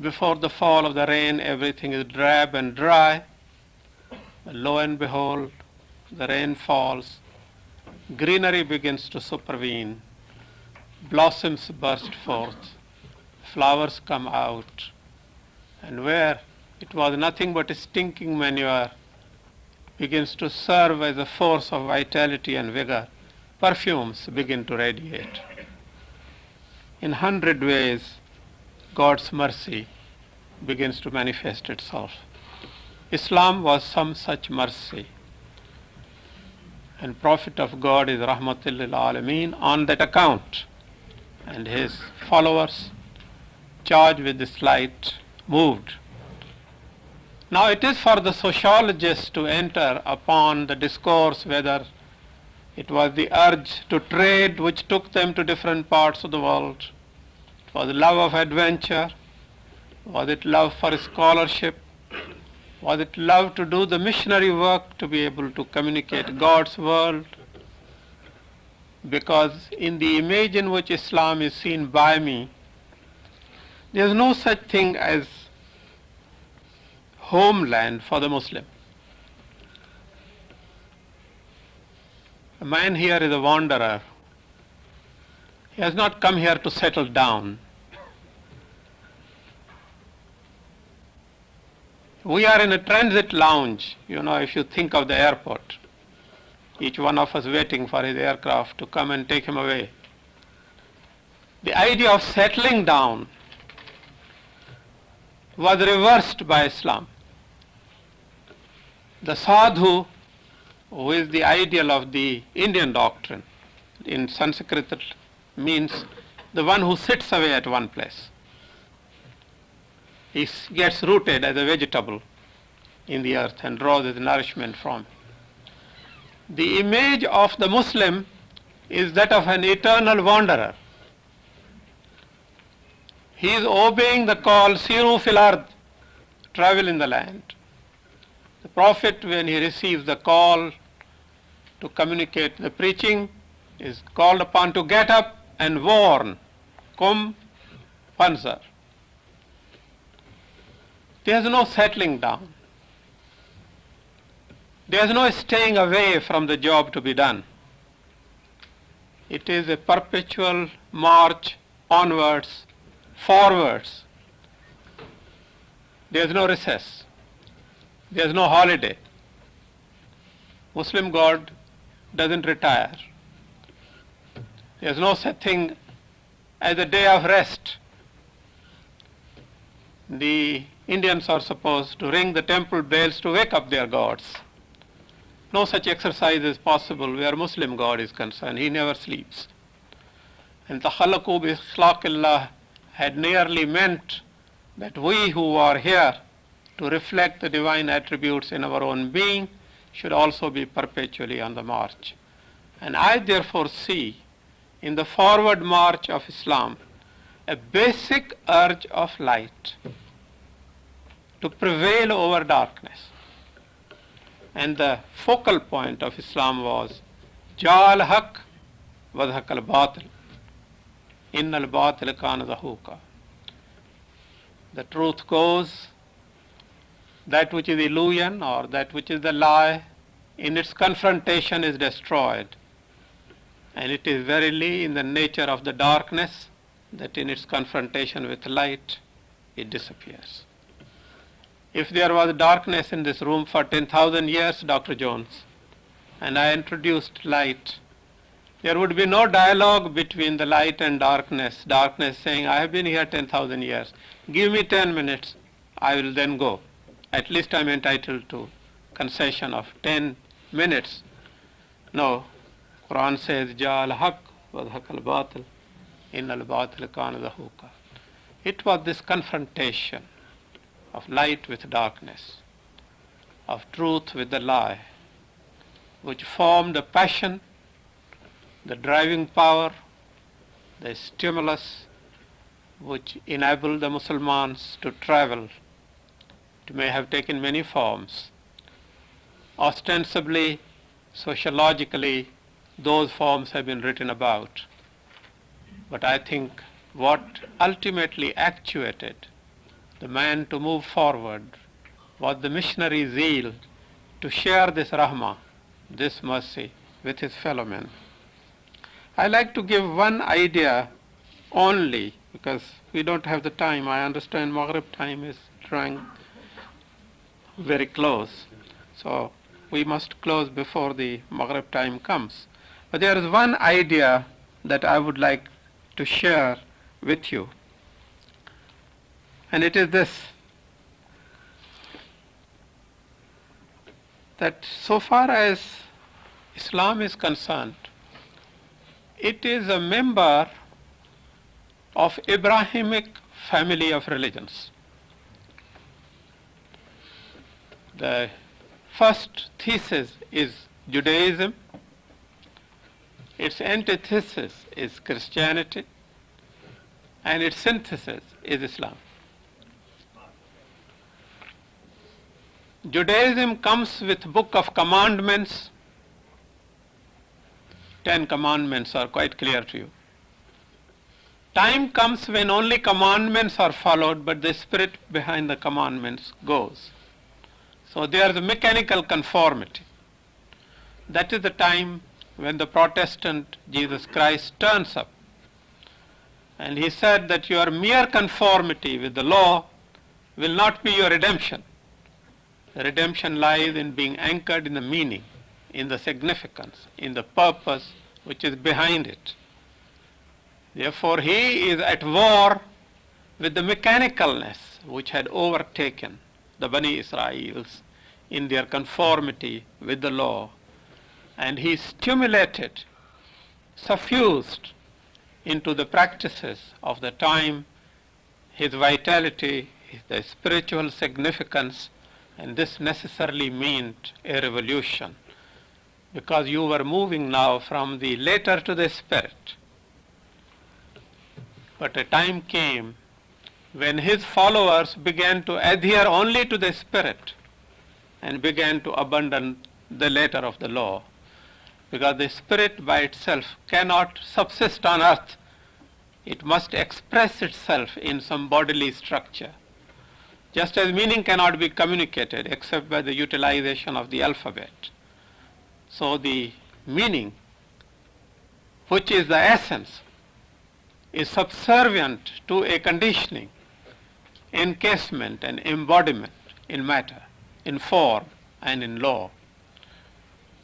Before the fall of the rain, everything is drab and dry. Lo and behold, the rain falls. Greenery begins to supervene. Blossoms burst forth. Flowers come out. And where it was nothing but a stinking manure, begins to serve as a force of vitality and vigor. Perfumes begin to radiate. In 100 ways, God's mercy begins to manifest itself. Islam was some such mercy. And Prophet of God is Rahmatul lil Alameen on that account. And his followers, charged with this light, moved. Now it is for the sociologists to enter upon the discourse whether it was the urge to trade which took them to different parts of the world. It was love of adventure. Was it love for scholarship? Was it love to do the missionary work, to be able to communicate God's world? Because in the image in which Islam is seen by me, there is no such thing as homeland for the Muslim. A man here is a wanderer. He has not come here to settle down. We are in a transit lounge, if you think of the airport. Each one of us waiting for his aircraft to come and take him away. The idea of settling down was reversed by Islam. The sadhu, who is the ideal of the Indian doctrine, in Sanskrit it means the one who sits away at one place. He gets rooted as a vegetable in the earth and draws his nourishment from it. The image of the Muslim is that of an eternal wanderer. He is obeying the call, Siru fil ard, travel in the land. The Prophet, when he receives the call to communicate the preaching, is called upon to get up and warn. Kum fanzar. There is no settling down. There is no staying away from the job to be done. It is a perpetual march onwards, forwards. There is no recess. There is no holiday. Muslim God doesn't retire. There is no such thing as a day of rest. The Indians are supposed to ring the temple bells to wake up their gods. No such exercise is possible where Muslim God is concerned. He never sleeps. And Takhallaqu bi ikhlaqillah had nearly meant that we who are here to reflect the divine attributes in our own being should also be perpetually on the march. And I therefore see in the forward march of Islam a basic urge of light to prevail over darkness. And the focal point of Islam was Jal haq wa dhaq al batil. Inna al batil kana zahuqa. The truth goes, that which is illusion or that which is the lie, in its confrontation is destroyed. And it is verily in the nature of the darkness that in its confrontation with light, it disappears. If there was darkness in this room for 10,000 years, Dr. Jones, and I introduced light, there would be no dialogue between the light and darkness. Darkness saying, I have been here 10,000 years. Give me 10 minutes, I will then go. At least I'm entitled to concession of 10 minutes. No, Quran says, Ja al-haq wa dhaq al-batil, inna al-batil kana zahuqa. It was this confrontation of light with darkness, of truth with the lie, which formed the passion, the driving power, the stimulus which enabled the Muslims to travel. It may have taken many forms. Ostensibly, sociologically, those forms have been written about. But I think what ultimately actuated the man to move forward was the missionary zeal to share this rahmah, this mercy, with his fellow men. I like to give one idea only because we don't have the time. I understand Maghrib time is drawing very close. So we must close before the Maghrib time comes. But there is one idea that I would like to share with you. And it is this, that so far as Islam is concerned, it is a member of Abrahamic family of religions. The first thesis is Judaism, its antithesis is Christianity, and its synthesis is Islam. Judaism comes with Book of Commandments. 10 commandments are quite clear to you. Time comes when only commandments are followed, but the spirit behind the commandments goes. So there is a mechanical conformity. That is the time when the Protestant Jesus Christ turns up. And he said that your mere conformity with the law will not be your redemption. The redemption lies in being anchored in the meaning, in the significance, in the purpose which is behind it. Therefore, he is at war with the mechanicalness which had overtaken the Bani Israels in their conformity with the law. And he stimulated, suffused into the practices of the time his vitality, the spiritual significance, and this necessarily meant a revolution, because you were moving now from the letter to the spirit. But a time came when his followers began to adhere only to the spirit and began to abandon the letter of the law, because the spirit by itself cannot subsist on earth. It must express itself in some bodily structure. Just as meaning cannot be communicated except by the utilization of the alphabet. So the meaning, which is the essence, is subservient to a conditioning, encasement and embodiment in matter, in form and in law.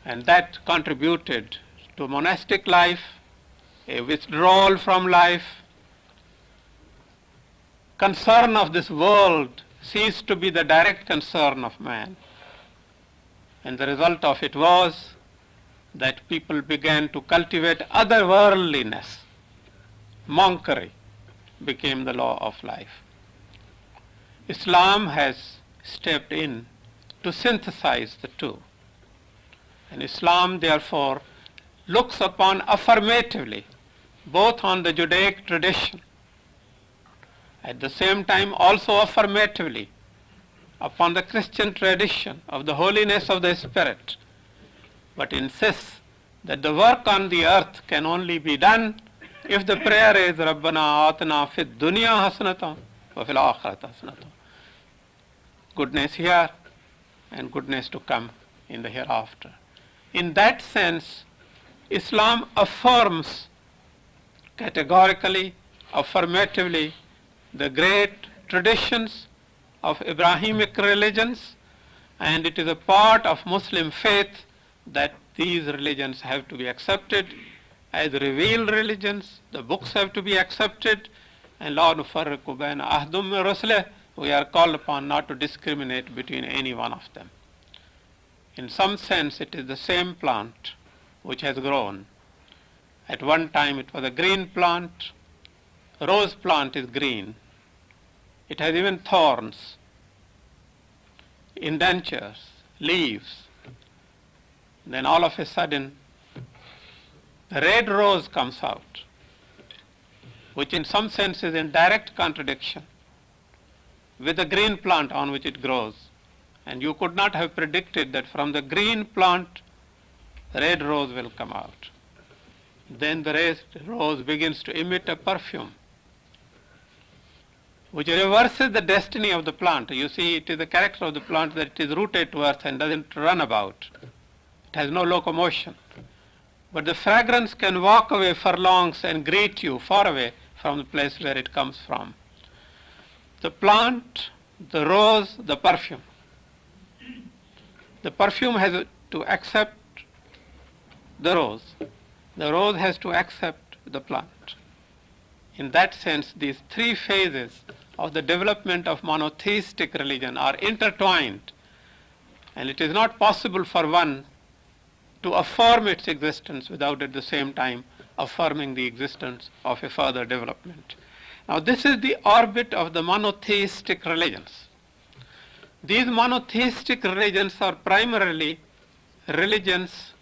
And that contributed to monastic life, a withdrawal from life. Concern of this world ceased to be the direct concern of man. And the result of it was that people began to cultivate otherworldliness. Monkery became the law of life. Islam has stepped in to synthesize the two. And Islam, therefore, looks upon affirmatively both on the Judaic tradition, at the same time also affirmatively upon the Christian tradition of the holiness of the Spirit, but insists that the work on the earth can only be done if the prayer is Rabbana Atana Fid Dunya Hasanatan wa Fil Akhirat Hasanatan. Goodness here and goodness to come in the hereafter. In that sense, Islam affirms categorically, affirmatively, the great traditions of Abrahamic religions, and it is a part of Muslim faith that these religions have to be accepted as revealed religions. The books have to be accepted, and La nufarriqu bayna ahadin min rusulihi, we are called upon not to discriminate between any one of them. In some sense, it is the same plant which has grown. At one time it was a green plant. Rose plant is green. It has even thorns, indentures, leaves. Then all of a sudden, the red rose comes out, which in some sense is in direct contradiction with the green plant on which it grows. And you could not have predicted that from the green plant, the red rose will come out. Then the red rose begins to emit a perfume, which reverses the destiny of the plant. You see, it is the character of the plant that it is rooted to earth and doesn't run about. It has no locomotion. But the fragrance can walk away furlongs and greet you far away from the place where it comes from. The plant, the rose, the perfume. The perfume has to accept the rose. The rose has to accept the plant. In that sense, these three phases of the development of monotheistic religion are intertwined, and it is not possible for one to affirm its existence without at the same time affirming the existence of a further development. Now, this is the orbit of the monotheistic religions. These monotheistic religions are primarily religions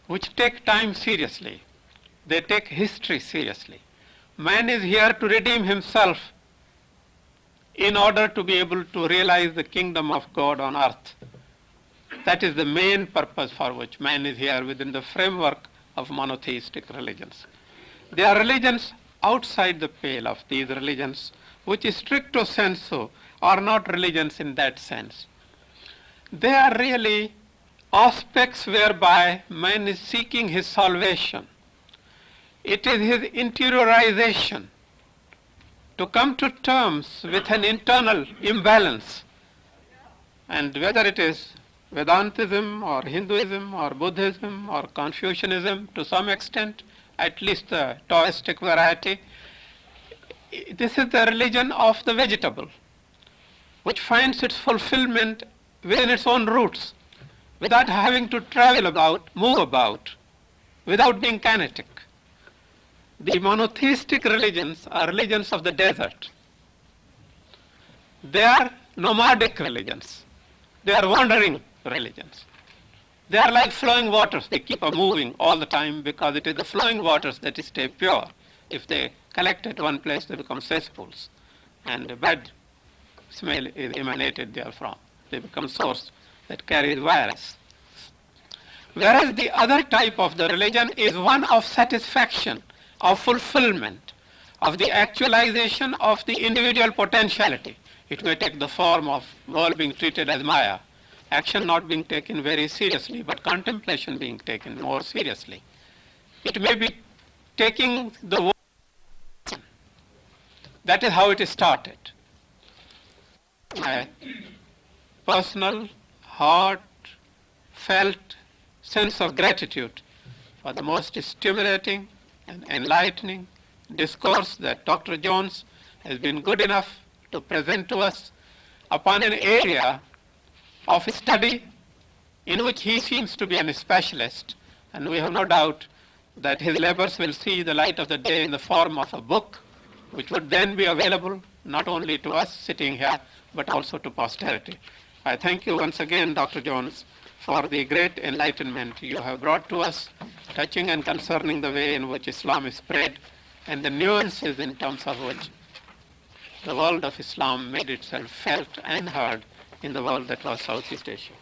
which take time seriously. They take history seriously. Man is here to redeem himself in order to be able to realize the kingdom of God on earth. That is the main purpose for which man is here within the framework of monotheistic religions. There are religions outside the pale of these religions, which stricto sensu are not religions in that sense. They are really aspects whereby man is seeking his salvation. It is his interiorization to come to terms with an internal imbalance. And whether it is Vedantism or Hinduism or Buddhism or Confucianism to some extent, at least the Taoistic variety, this is the religion of the vegetable, which finds its fulfillment within its own roots, without having to travel about, move about, without being kinetic. The monotheistic religions are religions of the desert. They are nomadic religions. They are wandering religions. They are like flowing waters. They keep on moving all the time because it is the flowing waters that stay pure. If they collect at one place, they become cesspools, and a bad smell is emanated therefrom. They become source that carries virus. Whereas the other type of the religion is one of satisfaction, of fulfillment, of the actualization of the individual potentiality. It may take the form of world being treated as Maya, action not being taken very seriously, but contemplation being taken more seriously. It may be taking the world. That is how it is started. My personal, heartfelt sense of gratitude for the most stimulating and enlightening discourse that Dr. Jones has been good enough to present to us upon an area of study in which he seems to be a specialist, and we have no doubt that his labors will see the light of the day in the form of a book, which would then be available not only to us sitting here, but also to posterity. I thank you once again, Dr. Jones, for the great enlightenment you have brought to us, touching and concerning the way in which Islam is spread, and the nuances in terms of which the world of Islam made itself felt and heard in the world that was Southeast Asia.